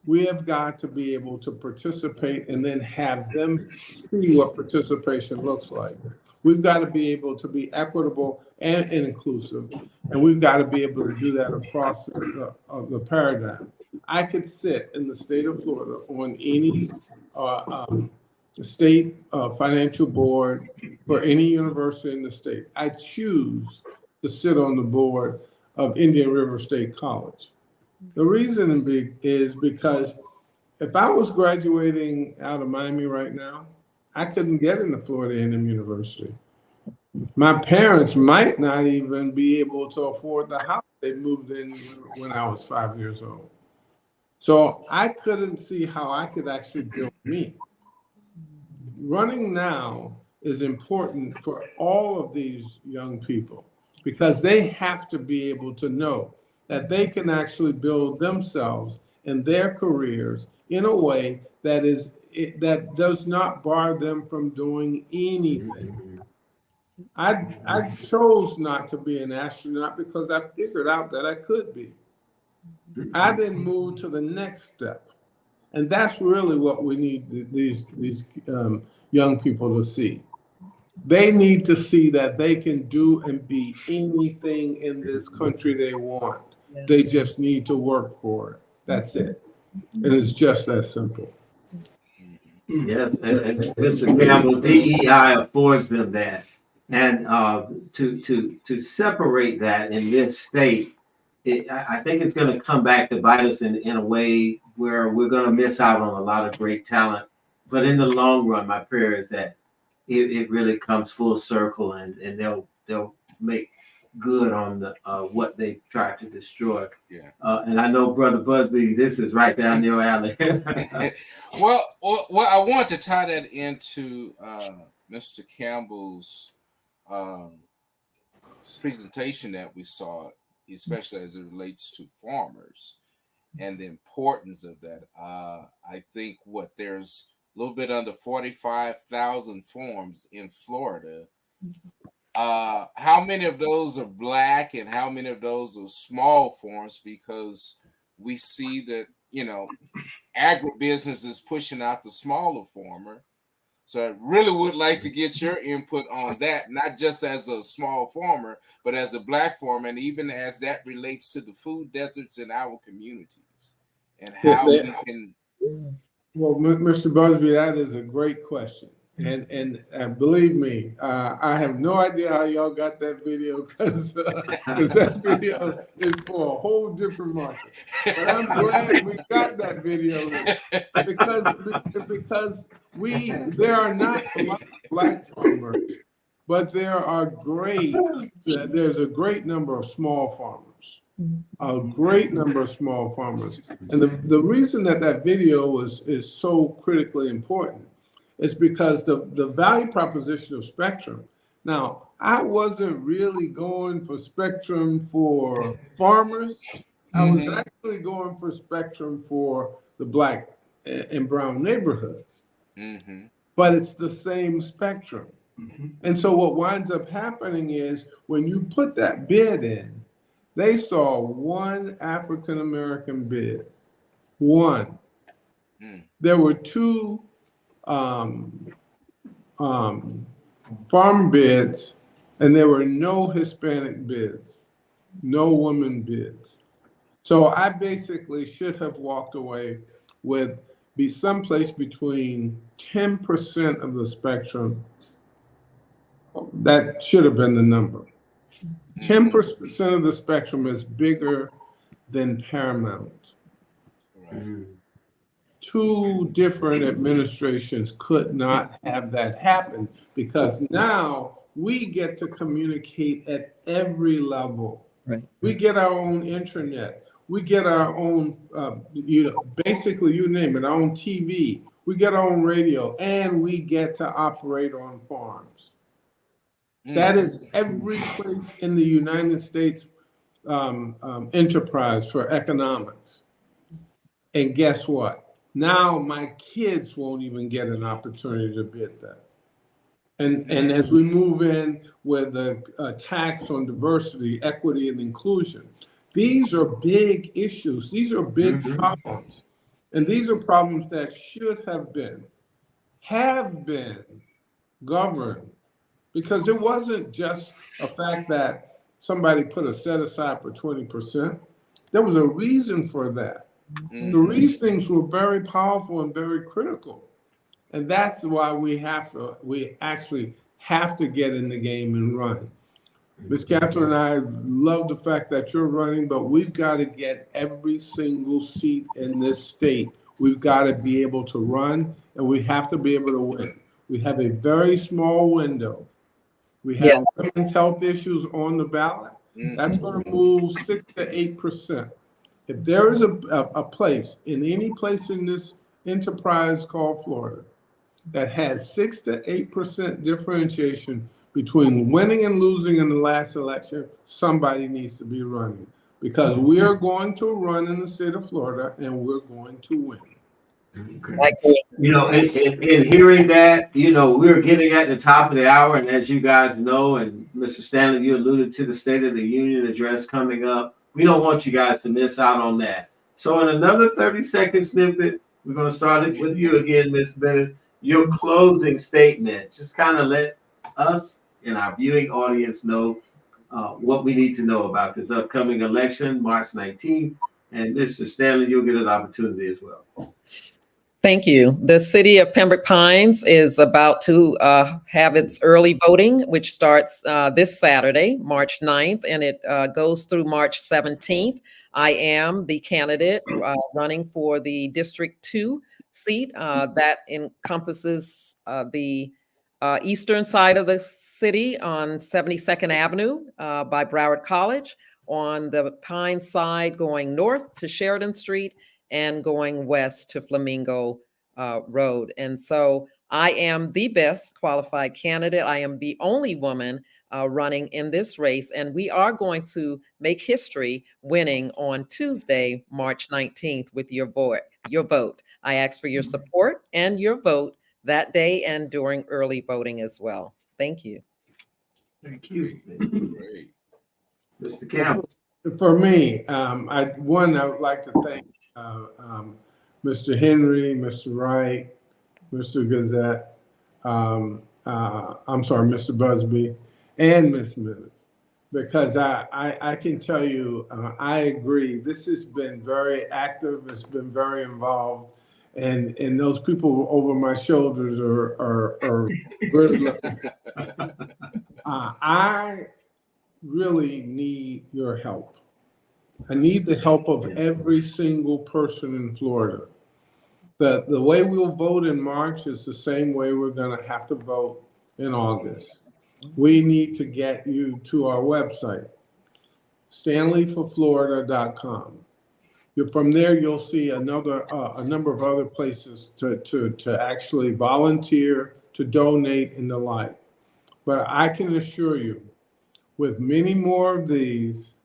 We have got to be able to participate and then have them see what participation looks like. We've got to be able to be equitable and inclusive, and we've got to be able to do that across the paradigm. I could sit in the state of Florida on any state financial board for any university in the state. I choose to sit on the board of Indian River State College. The reason is because if I was graduating out of Miami right now, I couldn't get into Florida A&M University. My parents might not even be able to afford the house they moved in when I was 5 years old. So I couldn't see how I could actually build me. Running now is important for all of these young people because they have to be able to know that they can actually build themselves and their careers in a way that does not bar them from doing anything. I chose not to be an astronaut because I figured out that I could be. I then moved to the next step. And that's really what we need these young people to see. They need to see that they can do and be anything in this country they want. Yes. They just need to work for it. That's it. And it's just that simple. Yes, and Mr. Campbell, DEI affords them that. And to separate that in this state, I think it's going to come back to bite us in a way where we're going to miss out on a lot of great talent. But in the long run, my prayer is that it really comes full circle and they'll make good on the what they tried to destroy. Yeah. And I know, Brother Busby, this is right down your alley. well, I want to tie that into Mr. Campbell's presentation that we saw, especially as it relates to farmers and the importance of that. I think there's a little bit under 45,000 farms in Florida. How many of those are black and how many of those are small farms? Because we see that, agribusiness is pushing out the smaller farmer. So I really would like to get your input on that, not just as a small farmer, but as a black farmer, and even as that relates to the food deserts in our communities and how we can. Well, Mr. Busby, that is a great question. And believe me, I have no idea how y'all got that video because that video is for a whole different market. But I'm glad we got that video because there are not a lot of black farmers but there's a great number of small farmers, a great number of small farmers. And the reason that video is so critically important is because the value proposition of spectrum. Now, I wasn't really going for spectrum for farmers. I was actually going for spectrum for the Black and brown neighborhoods. But it's the same spectrum. And so what winds up happening is when you put that bid in, they saw one African-American bid, one. There were two farm bids, and there were no Hispanic bids, no woman bids. So I basically should have walked away with be someplace between 10% of the spectrum. That should have been the number. 10% of the spectrum is bigger than Paramount. Two different administrations could not have that happen because now we get to communicate at every level. Right. We get our own internet. We get our own, basically you name it, our own TV. We get our own radio, and we get to operate on farms. That is every place in the United States enterprise for economics. And guess what? Now my kids won't even get an opportunity to bid that. And as we move in with the tax on diversity, equity, and inclusion, these are big issues. These are big problems. And these are problems that should have been governed, because it wasn't just a fact that somebody put a set aside for 20%. There was a reason for that. The reasonings were very powerful and very critical. And that's why we actually have to get in the game and run. Ms. Catherine and I love the fact that you're running, but we've got to get every single seat in this state. We've got to be able to run, and we have to be able to win. We have a very small window. We have women's health issues on the ballot. That's going to move 6 to 8%. If there is a place, in any place in this enterprise called Florida, that has 6 to 8% differentiation between winning and losing in the last election, somebody needs to be running, because we are going to run in the state of Florida and we're going to win. You know, in hearing that, you know, we're getting at the top of the hour, and as you guys know, and Mr. Stanley, you alluded to the State of the Union address coming up. We don't want you guys to miss out on that. So in another 30-second snippet, we're going to start it with you again, Ms. Minnis. Your closing statement, just kind of let us and our viewing audience know what we need to know about this upcoming election, March 19th. And Mr. Stanley, you'll get an opportunity as well. Thank you. The city of Pembroke Pines is about to have its early voting, which starts this Saturday, March 9th, and it goes through March 17th. I am the candidate running for the District 2 seat that encompasses the eastern side of the city on 72nd Avenue by Broward College, on the Pine side going north to Sheridan Street, and going west to Flamingo Road. And so I am the best qualified candidate. I am the only woman running in this race, and we are going to make history winning on Tuesday, March 19th with your vote. I ask for your support and your vote that day and during early voting as well. Thank you. Thank you. Great. Mr. Campbell. For me, I would like to thank Mr. Henry, Mr. Wright, Mr. Gazette, Mr. Busby, and Ms. Minnis, because I can tell you, I agree. This has been very active. It's been very involved, and those people over my shoulders are good looking. I really need your help. I need the help of every single person in Florida. The way we'll vote in March is the same way we're going to have to vote in August. we need to get you to our website, stanleyforflorida.com. From there, you'll see a number of other places to actually volunteer, to donate, and the like. But I can assure you, with many more of these,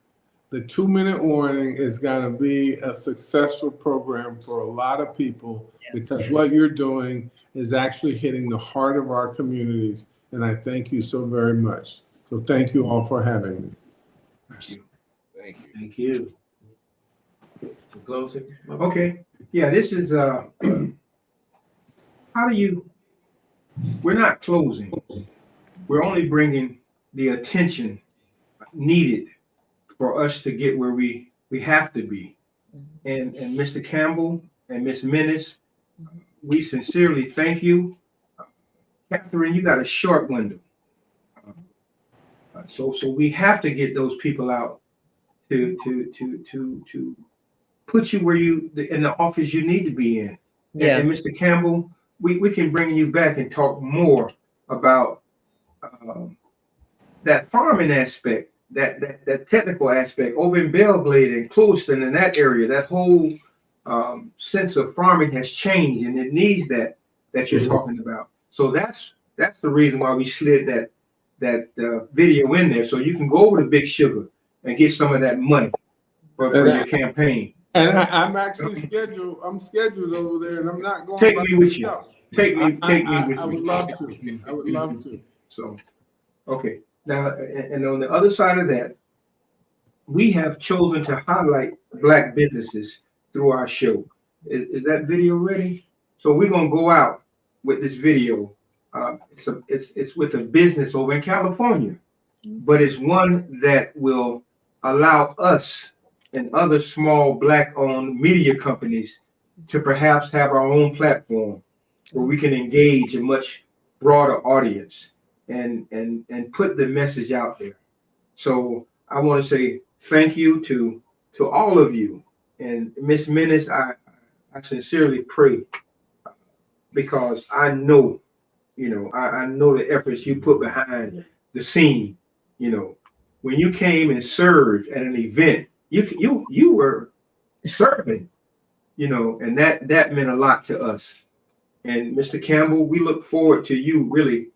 the 2-minute warning is going to be a successful program for a lot of people, because what you're doing is actually hitting the heart of our communities. And I thank you so very much. So thank you all for having me. Thank you. Thank you. Thank you. Closing. Okay. Yeah, this is how do you, we're not closing. We're only bringing the attention needed for us to get where we have to be. And Mr. Campbell and Ms. Minnis, we sincerely thank you. Catherine, you got a short window. So we have to get those people out to put you where you in the office you need to be in. Yeah. And Mr. Campbell, we can bring you back and talk more about that farming aspect, that technical aspect over in Belglade and Clewiston and that area. That whole sense of farming has changed, and it needs that you're talking about. So that's the reason why we slid that video in there, so you can go over to Big Sugar and get some of that money for your campaign. And I'm actually scheduled. I'm scheduled over there, and I'm not going. Take me with you. Take me with you. I would love to. I would love to. So, okay. Now, and on the other side of that, we have chosen to highlight Black businesses through our show. Is that video ready? So we're gonna go out with this video. It's with a business over in California, but it's one that will allow us and other small Black-owned media companies to perhaps have our own platform where we can engage a much broader audience and put the message out there. So I want to say thank you to all of you. And Ms. Minnis, I sincerely pray, because I know, I know the efforts you put behind the scene. When you came and served at an event, you were serving, and that meant a lot to us. And Mr. Campbell, we look forward to you really,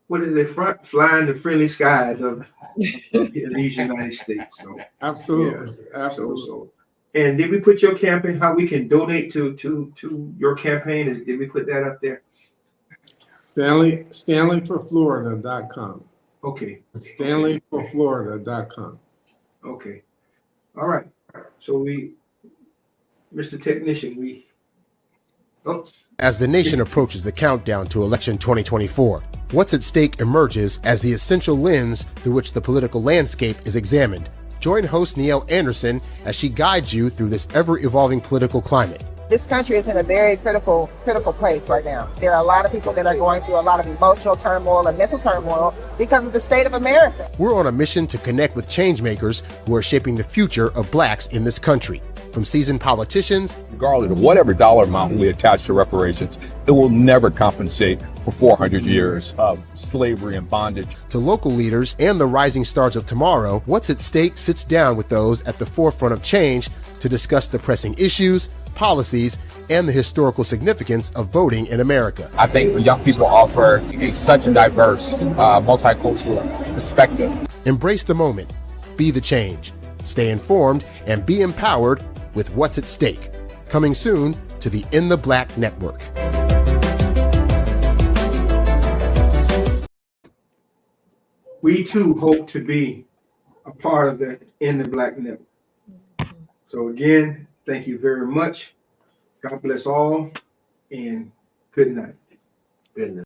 flying the friendly skies of these United States. So Absolutely. yeah. Absolutely. So, and did we put your campaign, how we can donate to your campaign? Did we put that up there? Stanleyforflorida.com. Okay. Stanleyforflorida.com. Okay. All right. So Mr. Technician, As the nation approaches the countdown to election 2024, what's at stake emerges as the essential lens through which the political landscape is examined. Join host Neil Anderson as she guides you through this ever-evolving political climate. This country is in a very critical place right now. There are a lot of people that are going through a lot of emotional turmoil and mental turmoil because of the state of America. We're on a mission to connect with changemakers who are shaping the future of Blacks in this country. From seasoned politicians, regardless of whatever dollar amount we attach to reparations, it will never compensate for 400 years of slavery and bondage, to local leaders and the rising stars of tomorrow. What's at Stake sits down with those at the forefront of change to discuss the pressing issues, policies, and the historical significance of voting in America. I think young people offer such a diverse, multicultural perspective. Embrace the moment, be the change, stay informed, and be empowered with What's at Stake. Coming soon to the In the Black Network. we too hope to be a part of the In the Black Network. So again, thank you very much. God bless all, and good night. Good night.